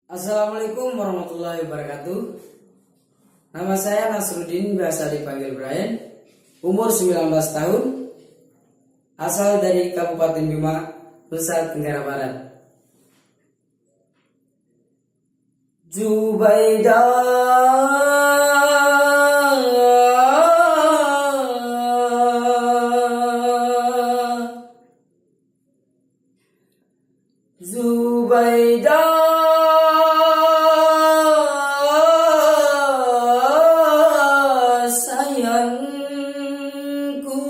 Assalamualaikum warahmatullahi wabarakatuh. Nama saya Nasruddin, biasa dipanggil Brian. Umur 19 tahun. Asal dari Kabupaten Bima, Nusa Tenggara Barat. Zubaidah sayangku,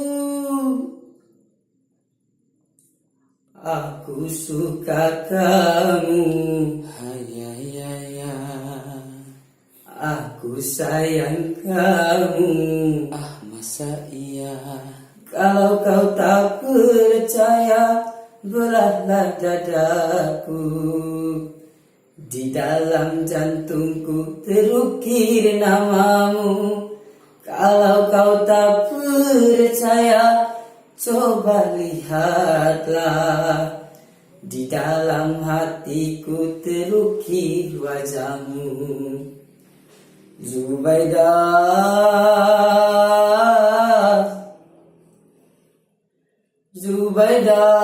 aku suka kamu. Aku sayang kamu. Masa iya? Kalau kau tak percaya, belahlah dadaku. Di dalam jantungku terukir namamu. Kalau kau tak percaya, coba lihatlah. Di dalam hatiku terukir wajahmu. Zubaidah, Zubaidah,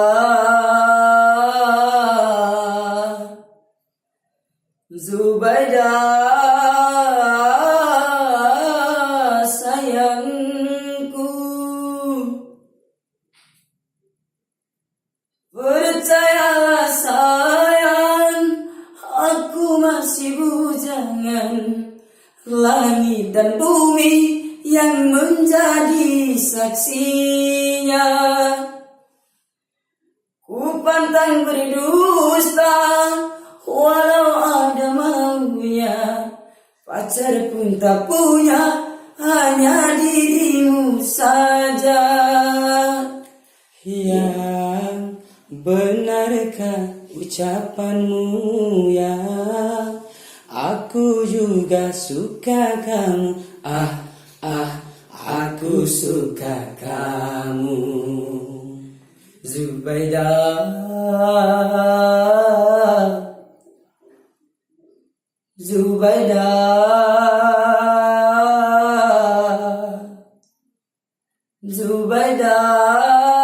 Zubaidah sayangku. Percayalah sayang, aku masih bujangan. Langit dan bumi yang menjadi saksinya. Ku pantang berdusta walau ada maunya. Pacar pun tak punya, hanya dirimu saja. Yang benarkah ucapanmu ya? Aku juga suka kamu. Aku suka kamu. Zubaidah, Zubaidah, Zubaidah.